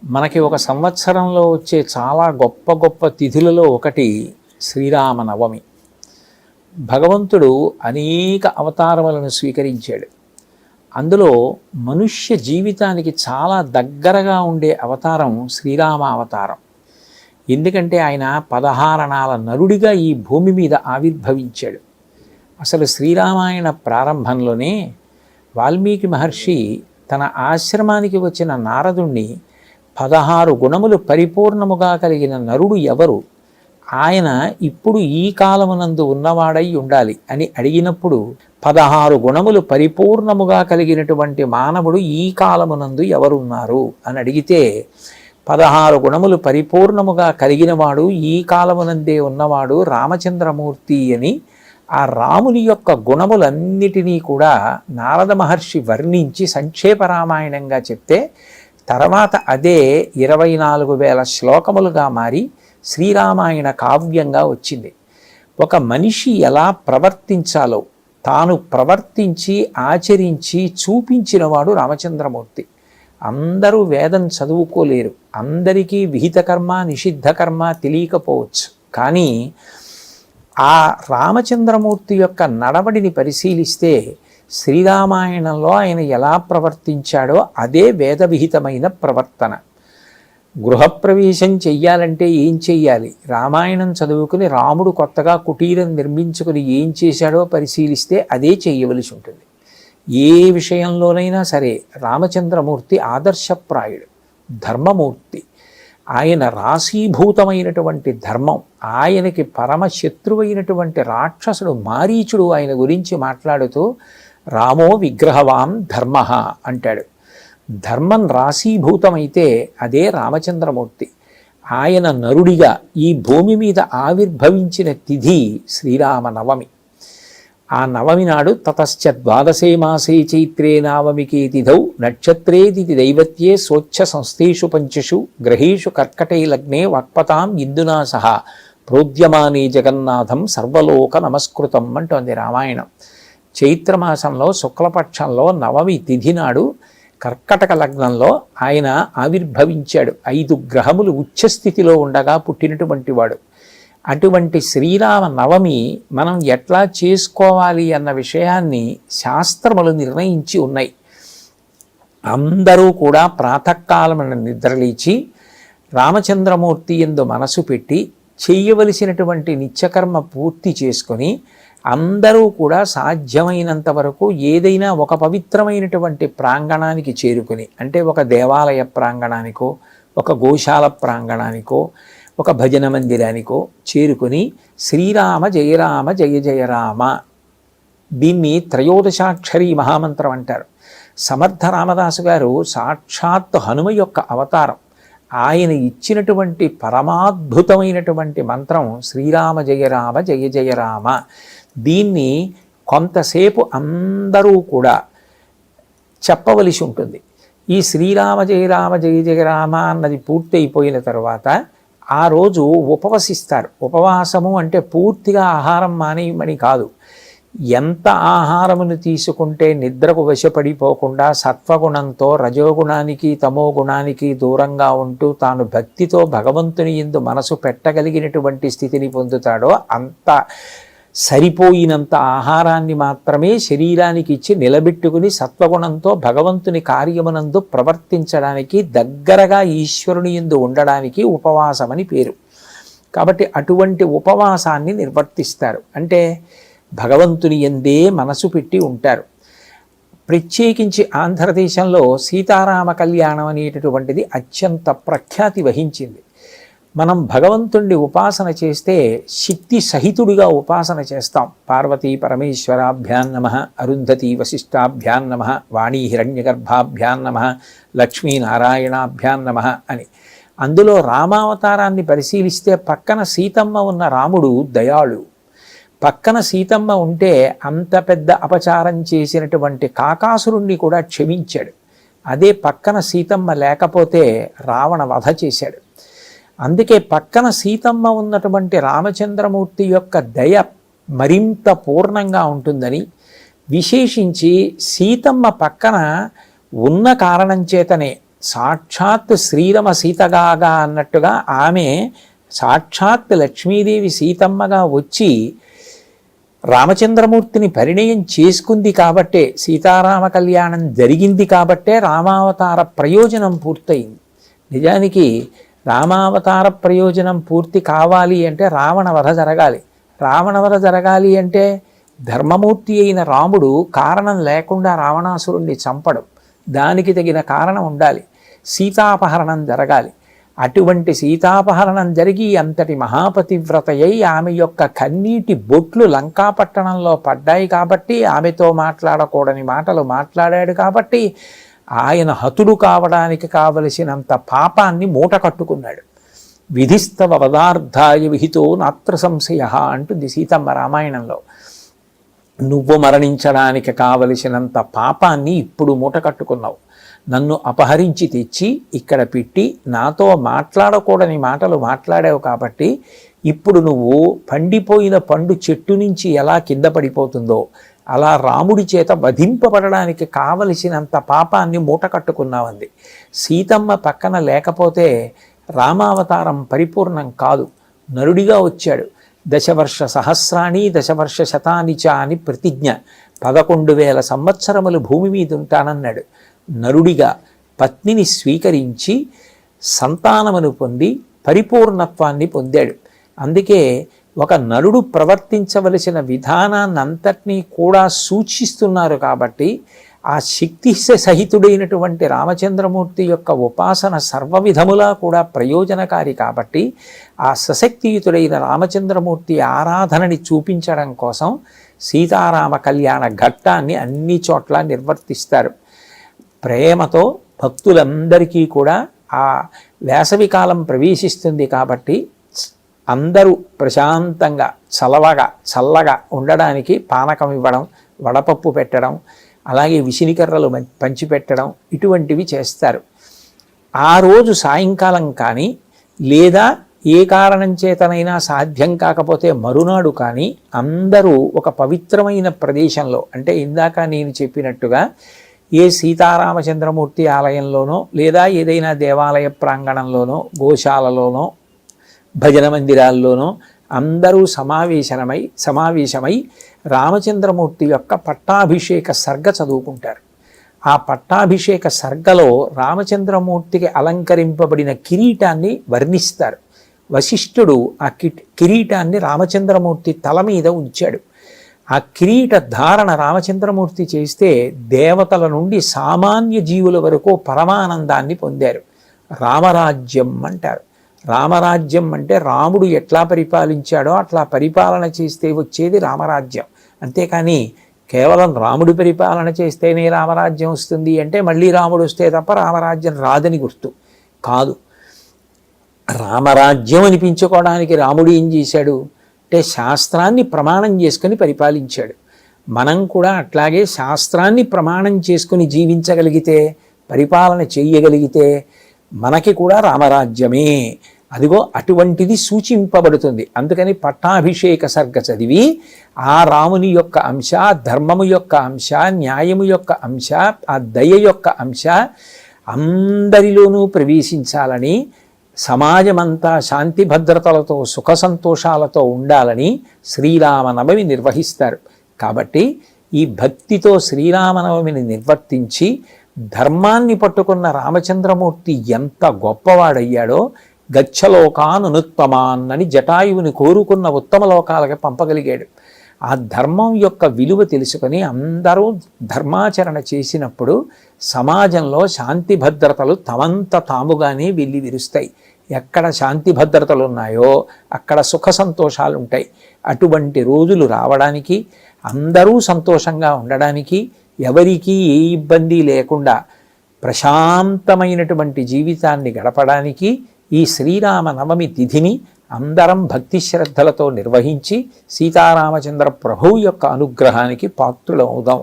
మనకి ఒక సంవత్సరంలో వచ్చే చాలా గొప్ప గొప్ప తిథులలో ఒకటి శ్రీరామనవమి. భగవంతుడు అనేక అవతారములను స్వీకరించాడు. అందులో మనుష్య జీవితానికి చాలా దగ్గరగా ఉండే అవతారం శ్రీరామ అవతారం. ఎందుకంటే ఆయన 16 అణాల నరుడిగా ఈ భూమి మీద ఆవిర్భవించాడు. అసలు శ్రీరామాయణ ప్రారంభంలోనే వాల్మీకి మహర్షి తన ఆశ్రమానికి వచ్చిన నారదుణ్ణి 16 గుణములు పరిపూర్ణముగా కలిగిన నరుడు ఎవరు, ఆయన ఇప్పుడు ఈ కాలమునందు ఉన్నవాడై ఉండాలి అని అడిగినప్పుడు 16 గుణములు పరిపూర్ణముగా కలిగినటువంటి మానవుడు ఈ కాలమునందు ఎవరున్నారు అని అడిగితే 16 గుణములు పరిపూర్ణముగా కలిగినవాడు ఈ కాలమునందే ఉన్నవాడు రామచంద్రమూర్తి అని ఆ రాముని యొక్క గుణములన్నిటినీ కూడా నారద మహర్షి వర్ణించి సంక్షేప రామాయణంగా చెప్తే తర్వాత అదే 24,000 శ్లోకములుగా మారి శ్రీరామాయణ కావ్యంగా వచ్చింది. ఒక మనిషి ఎలా ప్రవర్తించాలో తాను ప్రవర్తించి ఆచరించి చూపించినవాడు రామచంద్రమూర్తి. అందరూ వేదం చదువుకోలేరు, అందరికీ విహిత కర్మ నిషిద్ధ కర్మ తెలియకపోవచ్చు. కానీ ఆ రామచంద్రమూర్తి యొక్క నడవడిని పరిశీలిస్తే శ్రీరామాయణంలో ఆయన ఎలా ప్రవర్తించాడో అదే వేదవిహితమైన ప్రవర్తన. గృహప్రవేశం చెయ్యాలంటే ఏం చెయ్యాలి, రామాయణం చదువుకుని రాముడు కొత్తగా కుటీరం నిర్మించుకుని ఏం చేశాడో పరిశీలిస్తే అదే చెయ్యవలసి ఉంటుంది. ఏ విషయంలోనైనా సరే రామచంద్రమూర్తి ఆదర్శప్రాయుడు, ధర్మమూర్తి. ఆయన రాశీభూతమైనటువంటి ధర్మం. ఆయనకి పరమశత్రువైనటువంటి రాక్షసుడు మారీచుడు ఆయన గురించి మాట్లాడుతూ రామో విగ్రహవాం ధర్మ అంటాడు. ధర్మం రాశీభూతమైతే అదే రామచంద్రమూర్తి. ఆయన నరుడిగా ఈ భూమి మీద ఆవిర్భవించిన తిథి శ్రీరామనవమి. ఆ నవమి నాడు తతశ్చ ద్వాదశే మాసే చైత్రే నవమికే తిథౌ నక్షత్రే తిథి దైవత్యే స్వచ్ఛ సంస్థేషు పంచషు గ్రహేషు కర్కటే లగ్నే వాక్పతాం ఇందునా సహా ప్రోద్యమానే జగన్నాథం సర్వలోక నమస్కృతం అంటోంది రామాయణం. చైత్రమాసంలో శుక్లపక్షంలో నవమి తిథి నాడు కర్కటక లగ్నంలో ఆయన ఆవిర్భవించాడు. 5 గ్రహములు ఉచ్చస్థితిలో ఉండగా పుట్టినటువంటి వాడు. అటువంటి శ్రీరామ నవమి మనం ఎట్లా చేసుకోవాలి అన్న విషయాన్ని శాస్త్రములు నిర్ణయించి ఉన్నాయి. అందరూ కూడా ప్రాతకాలమున నిద్రలేచి రామచంద్రమూర్తి యందు మనసు పెట్టి చేయవలసినటువంటి నిత్యకర్మ పూర్తి చేసుకొని అందరూ కూడా సాధ్యమైనంత వరకు ఏదైనా ఒక పవిత్రమైనటువంటి ప్రాంగణానికి చేరుకుని, అంటే ఒక దేవాలయ ప్రాంగణానికో ఒక గోశాల ప్రాంగణానికో ఒక భజన మందిరానికో చేరుకొని శ్రీరామ జయ రామ జయ జయ రామ, దీన్ని త్రయోదశాక్షరి మహామంత్రం అంటారు. సమర్థ రామదాసు గారు సాక్షాత్ హనుమ యొక్క అవతారం. ఆయన ఇచ్చినటువంటి పరమాద్భుతమైనటువంటి మంత్రం శ్రీరామ జయ రామ జయ జయ రామ. దీన్ని కొంతసేపు అందరూ కూడా చెప్పవలసి ఉంటుంది. ఈ శ్రీరామ జయ రామ జయ జయ రామ అన్నది పూర్తి అయిపోయిన తర్వాత ఆ రోజు ఉపవసిస్తారు. ఉపవాసము అంటే పూర్తిగా ఆహారం మానేయమని కాదు. ఎంత ఆహారమును తీసుకుంటే నిద్రకు వశపడిపోకుండా సత్వగుణంతో రజోగుణానికి తమో గుణానికి దూరంగా ఉంటూ తాను భక్తితో భగవంతుని యందు మనసు పెట్టగలిగినటువంటి స్థితిని పొందుతాడో అంత సరిపోయినంత ఆహారాన్ని మాత్రమే శరీరానికి ఇచ్చి నిలబెట్టుకుని సత్వగుణంతో భగవంతుని కార్యమునందు ప్రవర్తించడానికి దగ్గరగా ఈశ్వరుని యందు ఉండడానికి ఉపవాసమని పేరు. కాబట్టి అటువంటి ఉపవాసాన్ని నిర్వర్తిస్తారు. అంటే భగవంతుని యందే మనసు పెట్టి ఉంటారు. ప్రత్యేకించి ఆంధ్రదేశంలో సీతారామ కళ్యాణం అనేటటువంటిది అత్యంత ప్రఖ్యాతి వహించింది. మనం భగవంతుణ్ణి ఉపాసన చేస్తే శక్తి సహితుడిగా ఉపాసన చేస్తాం. పార్వతీ పరమేశ్వరాభ్యాం నమః, అరుంధతీ వశిష్టాభ్యాం నమః, వాణీ హిరణ్యగర్భాభ్యాం నమః, లక్ష్మీనారాయణాభ్యాం నమః అని. అందులో రామావతారాన్ని పరిశీలిస్తే పక్కన సీతమ్మ ఉన్న రాముడు దయాళు. పక్కన సీతమ్మ ఉంటే అంత పెద్ద అపచారం చేసినటువంటి కాకాసురుణ్ణి కూడా క్షమించాడు. అదే పక్కన సీతమ్మ లేకపోతే రావణ వధ చేశాడు. అందుకే పక్కన సీతమ్మ ఉన్నటువంటి రామచంద్రమూర్తి యొక్క దయ మరింత పూర్ణంగా ఉంటుందని, విశేషించి సీతమ్మ పక్కన ఉన్న కారణం చేతనే సాక్షాత్ శ్రీరమ సీతగాగా అన్నట్టుగా ఆమె సాక్షాత్ లక్ష్మీదేవి సీతమ్మగా వచ్చి రామచంద్రమూర్తిని పరిణయం చేసుకుంది కాబట్టే, సీతారామ కళ్యాణం జరిగింది కాబట్టే రామావతార ప్రయోజనం పూర్తయింది. నిజానికి రామావతార ప్రయోజనం పూర్తి కావాలి అంటే రావణ వధ జరగాలి. రావణ వధ జరగాలి అంటే ధర్మమూర్తి అయిన రాముడు కారణం లేకుండా రావణాసురుణ్ణి చంపడం, దానికి తగిన కారణం ఉండాలి. సీతాపహరణం జరగాలి. అటువంటి సీతాపహరణం జరిగి అంతటి మహాపతివ్రతయ్యి ఆమె యొక్క కన్నీటి బొట్లు లంకాపట్టణంలో పడ్డాయి కాబట్టి, ఆమెతో మాట్లాడకూడని మాటలు మాట్లాడాడు కాబట్టి ఆయన హతుడు కావడానికి కావలసినంత పాపాన్ని మూట కట్టుకున్నాడు. విధిస్తవ పదార్థాయ విహితో నాత్ర సంశయ అంటుంది సీతమ్మ రామాయణంలో. నువ్వు మరణించడానికి కావలసినంత పాపాన్ని ఇప్పుడు మూట కట్టుకున్నావు. నన్ను అపహరించి తెచ్చి ఇక్కడ పెట్టి నాతో మాట్లాడకూడని మాటలు మాట్లాడావు కాబట్టి ఇప్పుడు నువ్వు పండిపోయిన పండు చెట్టు నుంచి ఎలా కింద పడిపోతుందో అలా రాముడి చేత వధింపబడడానికి కావలసినంత పాపాన్ని మూట కట్టుకున్నావంది. సీతమ్మ పక్కన లేకపోతే రామావతారం పరిపూర్ణం కాదు. నరుడిగా వచ్చాడు. దశవర్ష సహస్రాణి దశవర్ష శతాని చ అని ప్రతిజ్ఞ. 11,000 సంవత్సరములు భూమి మీద ఉంటానన్నాడు. నరుడిగా పత్నిని స్వీకరించి సంతానమును పొంది పరిపూర్ణత్వాన్ని పొందాడు. అందుకే ఒక నరుడు ప్రవర్తించవలసిన విధానాన్నంతటినీ కూడా సూచిస్తున్నారు కాబట్టి ఆ శక్తి సహితుడైనటువంటి రామచంద్రమూర్తి యొక్క ఉపాసన సర్వవిధములా కూడా ప్రయోజనకారి కాబట్టి ఆ సశక్తియుతుడైన రామచంద్రమూర్తి ఆరాధనని చూపించడం కోసం సీతారామ కళ్యాణ ఘట్టాన్ని అన్ని చోట్ల నిర్వర్తిస్తారు. ప్రేమతో భక్తులందరికీ కూడా ఆ వేసవికాలం ప్రవేశిస్తుంది కాబట్టి అందరూ ప్రశాంతంగా చల్లగా ఉండడానికి పానకం ఇవ్వడం, వడపప్పు పెట్టడం, అలాగే విసినికర్రలు పంచిపెట్టడం ఇటువంటివి చేస్తారు. ఆ రోజు సాయంకాలం కానీ లేదా ఏ కారణం చేతనైనా సాధ్యం కాకపోతే మరునాడు కానీ అందరూ ఒక పవిత్రమైన ప్రదేశంలో, అంటే ఇందాక నేను చెప్పినట్టుగా ఏ సీతారామచంద్రమూర్తి ఆలయంలోనో లేదా ఏదైనా దేవాలయ ప్రాంగణంలోనో గోశాలలోనో భజన మందిరాల్లోనో అందరూ సమావేశమై రామచంద్రమూర్తి యొక్క పట్టాభిషేక సర్గ చదువుకుంటారు. ఆ పట్టాభిషేక సర్గలో రామచంద్రమూర్తికి అలంకరింపబడిన కిరీటాన్ని వర్ణిస్తారు. వశిష్ఠుడు ఆ కిరీటాన్ని రామచంద్రమూర్తి తల మీద ఉంచాడు. ఆ కిరీట ధారణ రామచంద్రమూర్తి చేస్తే దేవతల నుండి సామాన్య జీవుల వరకు పరమానందాన్ని పొందారు. రామరాజ్యం అంటారు. రామరాజ్యం అంటే రాముడు ఎట్లా పరిపాలించాడో అట్లా పరిపాలన చేస్తే వచ్చేది రామరాజ్యం. అంతేకాని కేవలం రాముడి పరిపాలన చేస్తేనే రామరాజ్యం వస్తుంది అంటే మళ్ళీ రాముడు వస్తే తప్ప రామరాజ్యం రాదని గుర్తు కాదు. రామరాజ్యం అనిపించుకోవడానికి రాముడు ఏం చేశాడు అంటే శాస్త్రాన్ని ప్రమాణం చేసుకుని పరిపాలించాడు. మనం కూడా అట్లాగే శాస్త్రాన్ని ప్రమాణం చేసుకుని జీవించగలిగితే, పరిపాలన చేయగలిగితే మనకి కూడా రామరాజ్యమే. అదిగో అటువంటిది సూచింపబడుతుంది. అందుకని పట్టాభిషేక సర్గ చదివి ఆ రాముని యొక్క అంశ, ధర్మము యొక్క అంశ, న్యాయము యొక్క అంశ, ఆ దయ యొక్క అంశ అందరిలోనూ ప్రవేశించాలని, సమాజమంతా శాంతి భద్రతలతో సుఖ సంతోషాలతో ఉండాలని శ్రీరామనవమి నిర్వహిస్తారు. కాబట్టి ఈ భక్తితో శ్రీరామనవమిని నిర్వర్తించి ధర్మాన్ని పట్టుకున్న రామచంద్రమూర్తి ఎంత గొప్పవాడయ్యాడో, గచ్చలోకానునుత్తమాన్ అని జటాయువుని కోరుకున్న ఉత్తమ లోకాలకి పంపగలిగాడు. ఆ ధర్మం యొక్క విలువ తెలుసుకొని అందరూ ధర్మాచరణ చేసినప్పుడు సమాజంలో శాంతి భద్రతలు తమంత తాముగానే వెళ్ళి విరుస్తాయి. ఎక్కడ శాంతి భద్రతలు ఉన్నాయో అక్కడ సుఖ సంతోషాలు ఉంటాయి. అటువంటి రోజులు రావడానికి, అందరూ సంతోషంగా ఉండడానికి, ఎవరికీ ఏ ఇబ్బంది లేకుండా ప్రశాంతమైనటువంటి జీవితాన్ని గడపడానికి ఈ శ్రీరామ నవమి తిథిని అందరం భక్తి శ్రద్ధలతో నిర్వహించి సీతారామచంద్ర ప్రభువు యొక్క అనుగ్రహానికి పాత్రులమవుదాం.